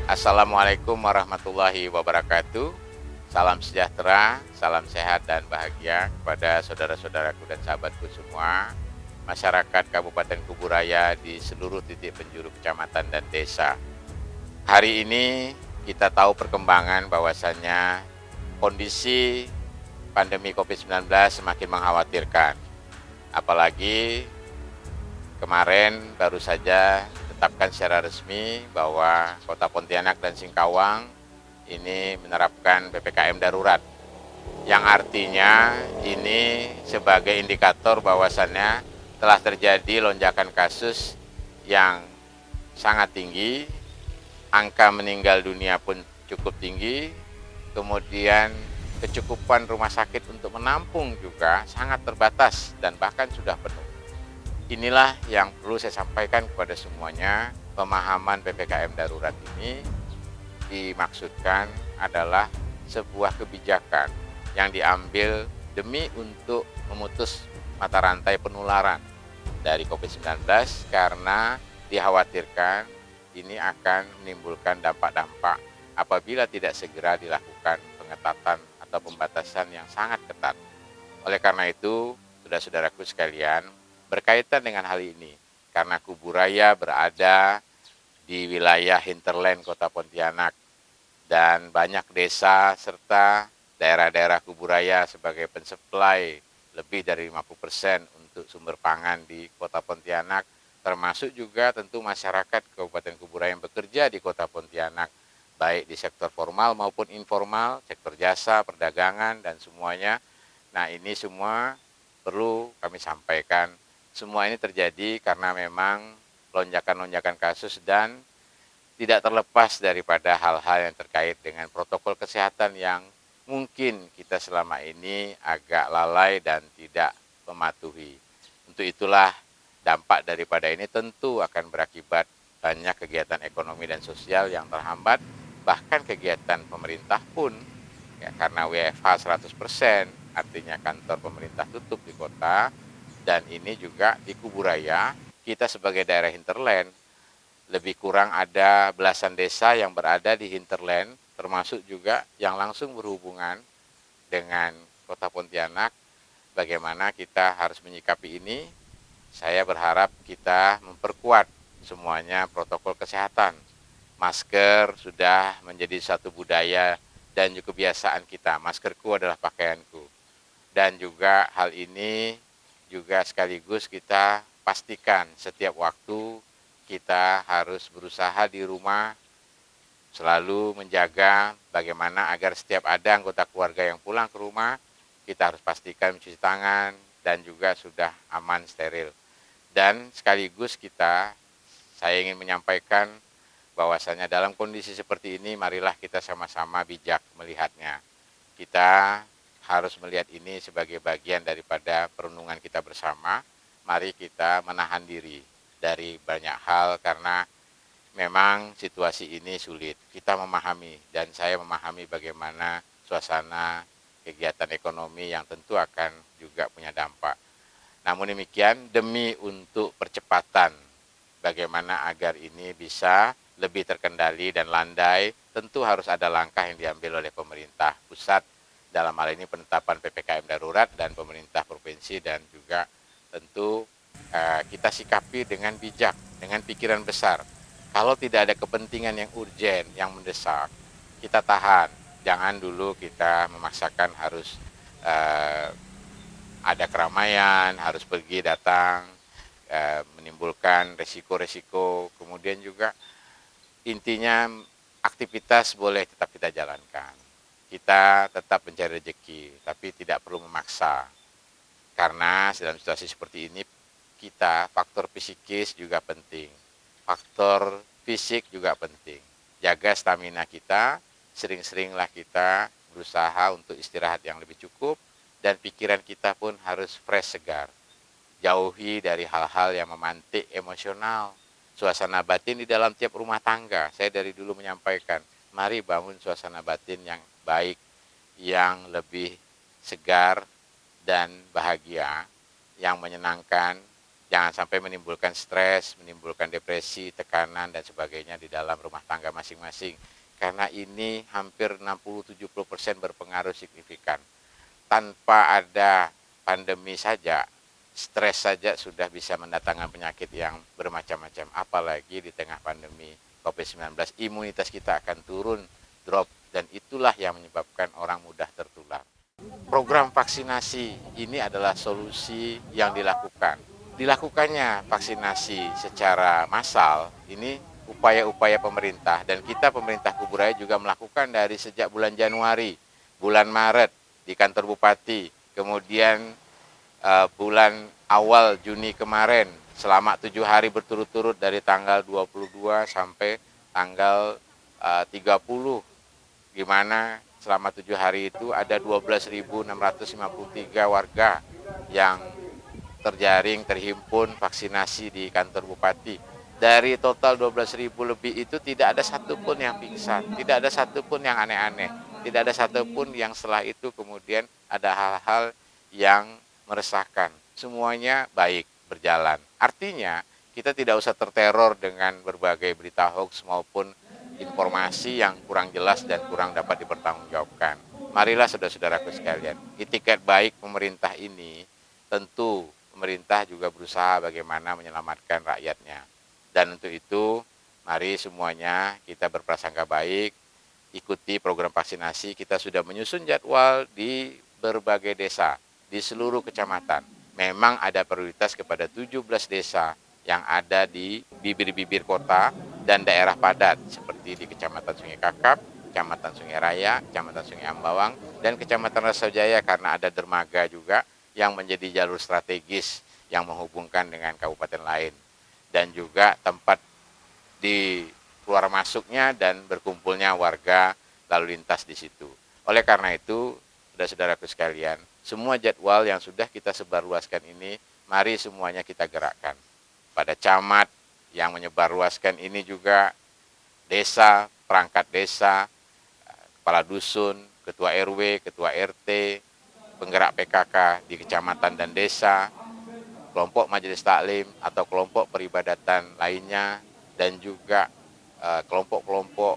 Assalamualaikum warahmatullahi wabarakatuh. Salam sejahtera, salam sehat dan bahagia kepada saudara-saudaraku dan sahabatku semua, masyarakat Kabupaten Kuburaya di seluruh titik penjuru kecamatan dan desa. Hari ini kita tahu perkembangan bahwasannya kondisi pandemi COVID-19 semakin mengkhawatirkan. Apalagi kemarin baru saja ditetapkan secara resmi bahwa Kota Pontianak dan Singkawang ini menerapkan PPKM darurat, yang artinya ini sebagai indikator bahwasannya telah terjadi lonjakan kasus yang sangat tinggi, angka meninggal dunia pun cukup tinggi, kemudian kecukupan rumah sakit untuk menampung juga sangat terbatas dan bahkan sudah penuh. Inilah yang perlu saya sampaikan kepada semuanya. Pemahaman PPKM darurat ini dimaksudkan adalah sebuah kebijakan yang diambil demi untuk memutus mata rantai penularan dari COVID-19 karena dikhawatirkan ini akan menimbulkan dampak-dampak apabila tidak segera dilakukan pengetatan atau pembatasan yang sangat ketat. Oleh karena itu, saudara-saudaraku sekalian, berkaitan dengan hal ini, karena Kuburaya berada di wilayah hinterland Kota Pontianak dan banyak desa serta daerah-daerah Kuburaya sebagai pensuplai lebih dari 50% untuk sumber pangan di Kota Pontianak, termasuk juga tentu masyarakat Kabupaten Kuburaya yang bekerja di Kota Pontianak, baik di sektor formal maupun informal, sektor jasa, perdagangan, dan semuanya. Nah, ini semua perlu kami sampaikan. Semua ini terjadi karena memang lonjakan-lonjakan kasus dan tidak terlepas daripada hal-hal yang terkait dengan protokol kesehatan yang mungkin kita selama ini agak lalai dan tidak mematuhi. Untuk itulah dampak daripada ini tentu akan berakibat banyak kegiatan ekonomi dan sosial yang terhambat, bahkan kegiatan pemerintah pun ya, karena WFH 100%, artinya kantor pemerintah tutup di kota, dan ini juga di Kuburaya, kita sebagai daerah hinterland, lebih kurang ada belasan desa yang berada di hinterland, termasuk juga yang langsung berhubungan dengan Kota Pontianak. Bagaimana kita harus menyikapi ini? Saya berharap kita memperkuat semuanya protokol kesehatan. Masker sudah menjadi satu budaya dan juga kebiasaan kita. Maskerku adalah pakaianku. Dan juga hal ini juga sekaligus kita pastikan setiap waktu kita harus berusaha di rumah selalu menjaga bagaimana agar setiap ada anggota keluarga yang pulang ke rumah, kita harus pastikan mencuci tangan dan juga sudah aman steril. Dan sekaligus saya ingin menyampaikan bahwasanya dalam kondisi seperti ini, marilah kita sama-sama bijak melihatnya. Kita harus melihat ini sebagai bagian daripada perenungan kita bersama. Mari kita menahan diri dari banyak hal karena memang situasi ini sulit. Kita memahami dan saya memahami bagaimana suasana kegiatan ekonomi yang tentu akan juga punya dampak. Namun demikian, demi untuk percepatan bagaimana agar ini bisa lebih terkendali dan landai, tentu harus ada langkah yang diambil oleh pemerintah pusat, dalam hal ini penetapan PPKM darurat, dan pemerintah provinsi, dan juga tentu kita sikapi dengan bijak, dengan pikiran besar. Kalau tidak ada kepentingan yang urgen, yang mendesak, kita tahan. Jangan dulu kita memaksakan harus ada keramaian, harus pergi datang, menimbulkan resiko-resiko. Kemudian juga intinya aktivitas boleh tetap kita jalankan. Kita tetap mencari rezeki, tapi tidak perlu memaksa. Karena dalam situasi seperti ini, kita faktor psikis juga penting. Faktor fisik juga penting. Jaga stamina kita, sering-seringlah kita berusaha untuk istirahat yang lebih cukup, dan pikiran kita pun harus fresh, segar. Jauhi dari hal-hal yang memantik emosional. Suasana batin di dalam tiap rumah tangga. Saya dari dulu menyampaikan, mari bangun suasana batin yang baik, yang lebih segar dan bahagia, yang menyenangkan, Jangan sampai menimbulkan stres, menimbulkan depresi, tekanan, dan sebagainya di dalam rumah tangga masing-masing. Karena ini hampir 60-70% berpengaruh signifikan. Tanpa ada pandemi saja, stres saja sudah bisa mendatangkan penyakit yang bermacam-macam. Apalagi di tengah pandemi COVID-19, imunitas kita akan turun, drop, dan itulah yang menyebabkan orang mudah tertular. Program vaksinasi ini adalah solusi yang dilakukannya vaksinasi secara massal ini upaya-upaya pemerintah, dan kita pemerintah Kuburaya juga melakukan dari sejak bulan Januari, bulan Maret di kantor bupati, kemudian bulan awal Juni kemarin selama 7 hari berturut-turut dari tanggal 22 sampai tanggal 30, di mana selama 7 hari itu ada 12.653 warga yang terjaring, terhimpun vaksinasi di kantor bupati. Dari total 12.000 lebih itu tidak ada satupun yang pingsan, tidak ada satupun yang aneh-aneh, tidak ada satupun yang setelah itu kemudian ada hal-hal yang meresahkan. Semuanya baik, berjalan. Artinya kita tidak usah terteror dengan berbagai berita hoax maupun informasi yang kurang jelas dan kurang dapat dipertanggungjawabkan. Marilah saudara-saudaraku sekalian, itikat baik pemerintah ini tentu pemerintah juga berusaha bagaimana menyelamatkan rakyatnya. Dan untuk itu, mari semuanya kita berprasangka baik, ikuti program vaksinasi. Kita sudah menyusun jadwal di berbagai desa, di seluruh kecamatan. Memang ada prioritas kepada 17 desa yang ada di bibir-bibir kota dan daerah padat, seperti di Kecamatan Sungai Kakap, Kecamatan Sungai Raya, Kecamatan Sungai Ambawang, dan Kecamatan Rasajaya karena ada dermaga juga yang menjadi jalur strategis yang menghubungkan dengan kabupaten lain, dan juga tempat di keluar masuknya dan berkumpulnya warga lalu lintas di situ. Oleh karena itu, saudara-saudaraku sekalian, semua jadwal yang sudah kita sebarluaskan ini, mari semuanya kita gerakkan. Pada camat yang menyebarluaskan ini juga, desa, perangkat desa, kepala dusun, ketua RW, ketua RT, penggerak PKK di kecamatan dan desa, kelompok majelis taklim atau kelompok peribadatan lainnya, dan juga kelompok-kelompok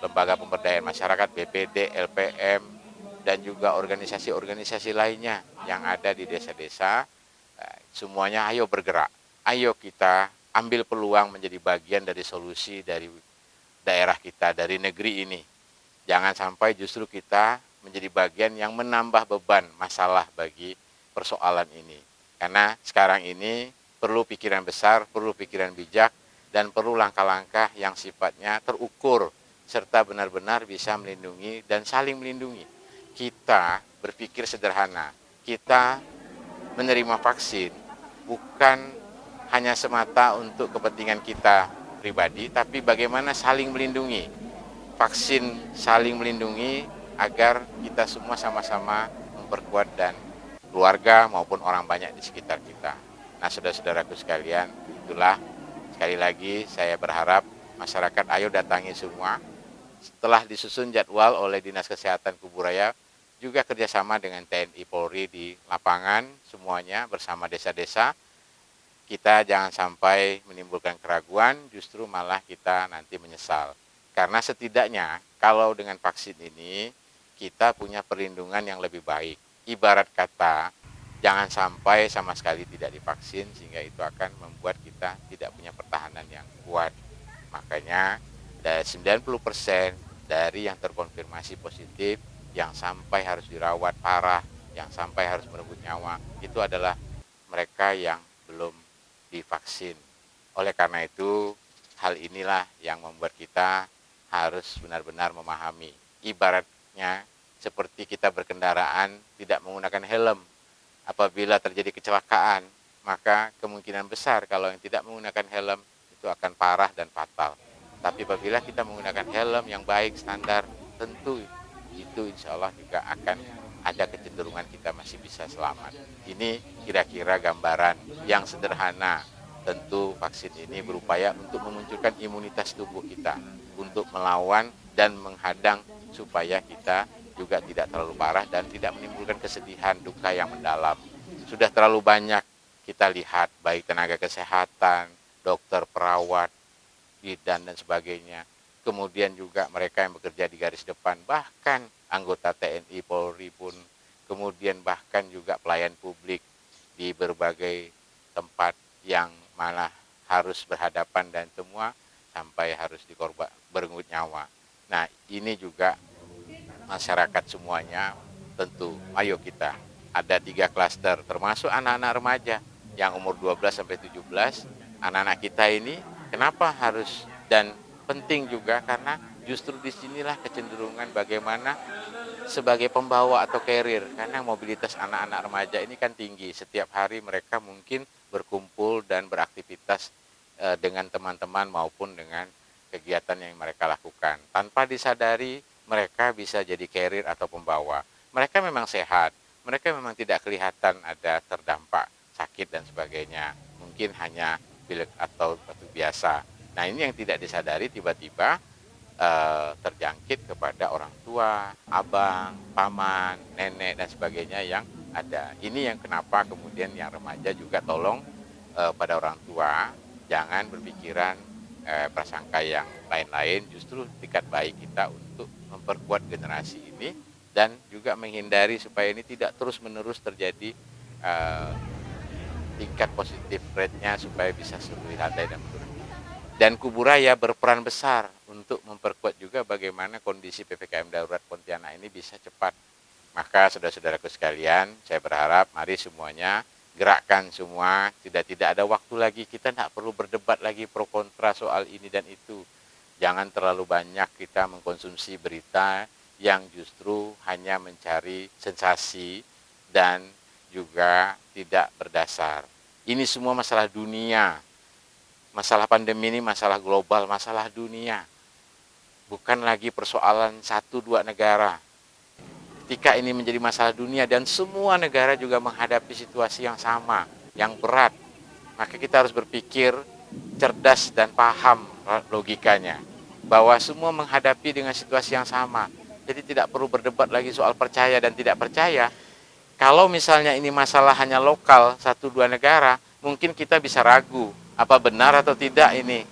lembaga pemberdayaan masyarakat, BPD, LPM, dan juga organisasi-organisasi lainnya yang ada di desa-desa. Semuanya ayo bergerak, ayo kita ambil peluang menjadi bagian dari solusi dari daerah kita, dari negeri ini. Jangan sampai justru kita menjadi bagian yang menambah beban masalah bagi persoalan ini. Karena sekarang ini perlu pikiran besar, perlu pikiran bijak, dan perlu langkah-langkah yang sifatnya terukur, serta benar-benar bisa melindungi dan saling melindungi. Kita berpikir sederhana, kita menerima vaksin bukan hanya semata untuk kepentingan kita pribadi, tapi bagaimana saling melindungi. Vaksin saling melindungi agar kita semua sama-sama memperkuat dan keluarga maupun orang banyak di sekitar kita. Nah, saudara-saudaraku sekalian, itulah sekali lagi saya berharap masyarakat ayo datangi semua. Setelah disusun jadwal oleh Dinas Kesehatan Kuburaya, juga kerjasama dengan TNI Polri di lapangan, semuanya bersama desa-desa, kita jangan sampai menimbulkan keraguan, justru malah kita nanti menyesal. Karena setidaknya kalau dengan vaksin ini, kita punya perlindungan yang lebih baik. Ibarat kata, jangan sampai sama sekali tidak divaksin, sehingga itu akan membuat kita tidak punya pertahanan yang kuat. Makanya, dari 90% dari yang terkonfirmasi positif, yang sampai harus dirawat parah, yang sampai harus merebut nyawa, itu adalah mereka yang belum divaksin. Oleh karena itu, hal inilah yang membuat kita harus benar-benar memahami. Ibaratnya seperti kita berkendaraan tidak menggunakan helm. Apabila terjadi kecelakaan, maka kemungkinan besar kalau yang tidak menggunakan helm itu akan parah dan fatal. Tapi apabila kita menggunakan helm yang baik, standar, tentu itu insya Allah juga akan ada kecenderungan kita masih bisa selamat. Ini kira-kira gambaran yang sederhana. Tentu vaksin ini berupaya untuk memunculkan imunitas tubuh kita, untuk melawan dan menghadang supaya kita juga tidak terlalu parah dan tidak menimbulkan kesedihan, duka yang mendalam. Sudah terlalu banyak kita lihat baik tenaga kesehatan, dokter, perawat, bidan dan sebagainya. Kemudian juga mereka yang bekerja di garis depan, bahkan anggota TNI, Polri pun, kemudian bahkan juga pelayan publik di berbagai tempat yang malah harus berhadapan dan semua sampai harus berenggut nyawa. Nah, ini juga masyarakat semuanya tentu ayo kita ada 3 klaster termasuk anak-anak remaja yang umur 12 sampai 17. Anak-anak kita ini kenapa harus dan penting juga karena justru disinilah kecenderungan bagaimana sebagai pembawa atau carrier, karena mobilitas anak-anak remaja ini kan tinggi. Setiap hari mereka mungkin berkumpul dan beraktivitas dengan teman-teman maupun dengan kegiatan yang mereka lakukan. Tanpa disadari mereka bisa jadi carrier atau pembawa. Mereka memang sehat, mereka memang tidak kelihatan ada terdampak sakit dan sebagainya. Mungkin hanya pilek atau batuk biasa. Nah, ini yang tidak disadari tiba-tiba terjangkit kepada orang tua, abang, paman, nenek dan sebagainya yang ada. Ini yang kenapa kemudian yang remaja juga tolong pada orang tua jangan berpikiran prasangka yang lain-lain, justru tingkat baik kita untuk memperkuat generasi ini dan juga menghindari supaya ini tidak terus-menerus terjadi tingkat positif rate-nya supaya bisa lebih landai dan menurun. Dan Kuburaya berperan besar untuk memperkuat juga bagaimana kondisi PPKM darurat Pontianak ini bisa cepat. Maka saudara-saudaraku sekalian, saya berharap mari semuanya gerakkan semua, tidak ada waktu lagi, kita tidak perlu berdebat lagi pro kontra soal ini dan itu. Jangan terlalu banyak kita mengkonsumsi berita yang justru hanya mencari sensasi dan juga tidak berdasar. Ini semua masalah dunia. Masalah pandemi ini masalah global, masalah dunia. Bukan lagi persoalan 1-2 negara. Ketika ini menjadi masalah dunia dan semua negara juga menghadapi situasi yang sama, yang berat, maka kita harus berpikir cerdas dan paham logikanya. Bahwa semua menghadapi dengan situasi yang sama. Jadi tidak perlu berdebat lagi soal percaya dan tidak percaya. Kalau misalnya ini masalah hanya lokal, 1-2 negara, mungkin kita bisa ragu apa benar atau tidak ini.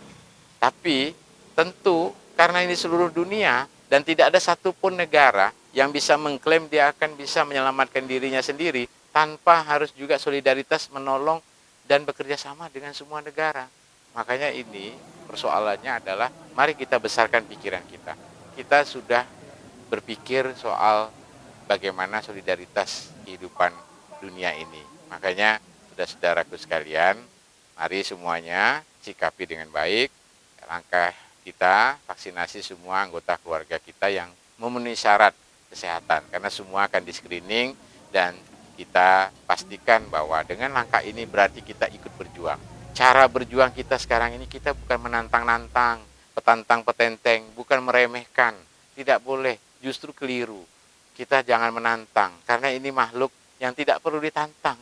Tapi tentu karena ini seluruh dunia dan tidak ada satupun negara yang bisa mengklaim dia akan bisa menyelamatkan dirinya sendiri tanpa harus juga solidaritas menolong dan bekerja sama dengan semua negara. Makanya ini persoalannya adalah mari kita besarkan pikiran kita. Kita sudah berpikir soal bagaimana solidaritas kehidupan dunia ini. Makanya saudara-saudaraku sekalian, mari semuanya sikapi dengan baik langkah kita vaksinasi semua anggota keluarga kita yang memenuhi syarat kesehatan karena semua akan di screening dan kita pastikan bahwa dengan langkah ini berarti kita ikut berjuang. Cara berjuang kita sekarang ini kita bukan menantang-nantang, petantang-petenteng, bukan meremehkan, tidak boleh, justru keliru. Kita jangan menantang karena ini makhluk yang tidak perlu ditantang.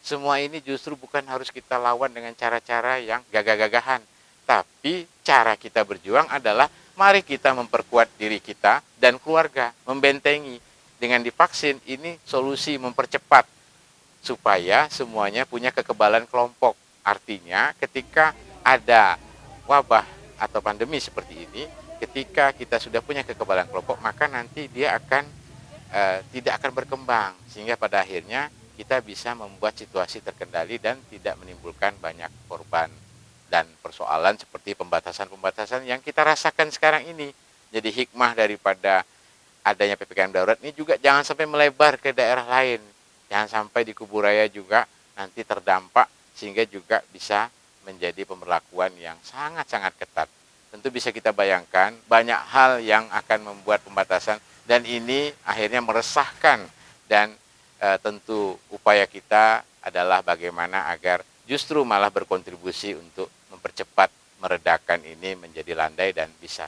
Semua ini justru bukan harus kita lawan dengan cara-cara yang gagah-gagahan. Tapi cara kita berjuang adalah mari kita memperkuat diri kita dan keluarga, membentengi. Dengan divaksin ini solusi mempercepat supaya semuanya punya kekebalan kelompok. Artinya ketika ada wabah atau pandemi seperti ini, ketika kita sudah punya kekebalan kelompok, maka nanti dia akan tidak akan berkembang. Sehingga pada akhirnya kita bisa membuat situasi terkendali dan tidak menimbulkan banyak korban dan persoalan seperti pembatasan-pembatasan yang kita rasakan sekarang ini. Jadi hikmah daripada adanya PPKM darurat ini juga jangan sampai melebar ke daerah lain. Jangan sampai di Kuburaya juga nanti terdampak sehingga juga bisa menjadi pemberlakuan yang sangat-sangat ketat. Tentu bisa kita bayangkan banyak hal yang akan membuat pembatasan dan ini akhirnya meresahkan dan tentu upaya kita adalah bagaimana agar justru malah berkontribusi untuk mempercepat meredakan ini menjadi landai dan bisa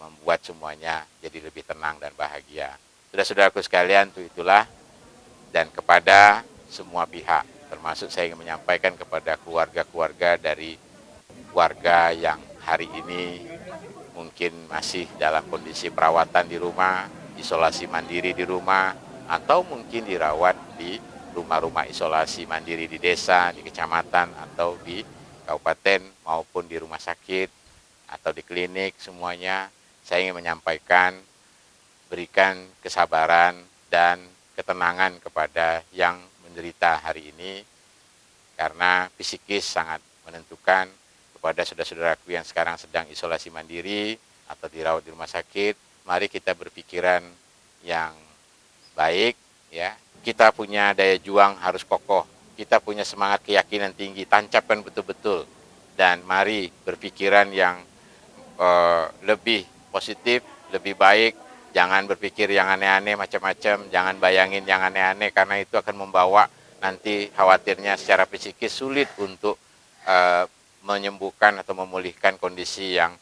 membuat semuanya jadi lebih tenang dan bahagia. Saudara-saudaraku sekalian, itulah dan kepada semua pihak, termasuk saya ingin menyampaikan kepada keluarga-keluarga dari warga yang hari ini mungkin masih dalam kondisi perawatan di rumah, isolasi mandiri di rumah, atau mungkin dirawat di rumah-rumah isolasi mandiri di desa, di kecamatan, atau di kabupaten maupun di rumah sakit atau di klinik, semuanya saya ingin menyampaikan, berikan kesabaran dan ketenangan kepada yang menderita hari ini, karena psikis sangat menentukan. Kepada saudara-saudaraku yang sekarang sedang isolasi mandiri atau dirawat di rumah sakit, mari kita berpikiran yang baik, ya. Kita punya daya juang harus kokoh, kita punya semangat keyakinan tinggi, tancapkan betul-betul, dan mari berpikiran yang lebih positif, lebih baik. Jangan berpikir yang aneh-aneh macam-macam, jangan bayangin yang aneh-aneh, karena itu akan membawa nanti khawatirnya secara psikis sulit untuk menyembuhkan atau memulihkan kondisi yang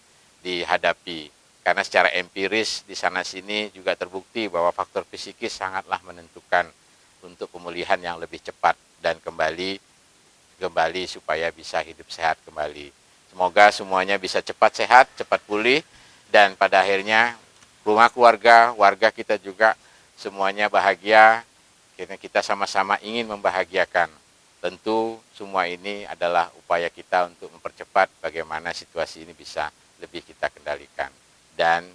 dihadapi. Karena secara empiris di sana sini juga terbukti bahwa faktor psikis sangatlah menentukan untuk pemulihan yang lebih cepat dan kembali supaya bisa hidup sehat kembali. Semoga semuanya bisa cepat sehat, cepat pulih, dan pada akhirnya rumah keluarga, warga kita juga semuanya bahagia, karena kita sama-sama ingin membahagiakan. Tentu semua ini adalah upaya kita untuk mempercepat bagaimana situasi ini bisa lebih kita kendalikan. Dan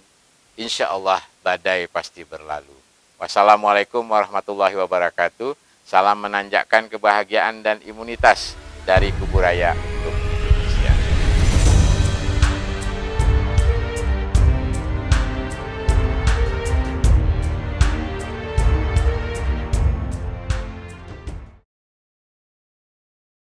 insya Allah badai pasti berlalu. Wassalamualaikum warahmatullahi wabarakatuh. Salam menanjakkan kebahagiaan dan imunitas dari Kuburaya untuk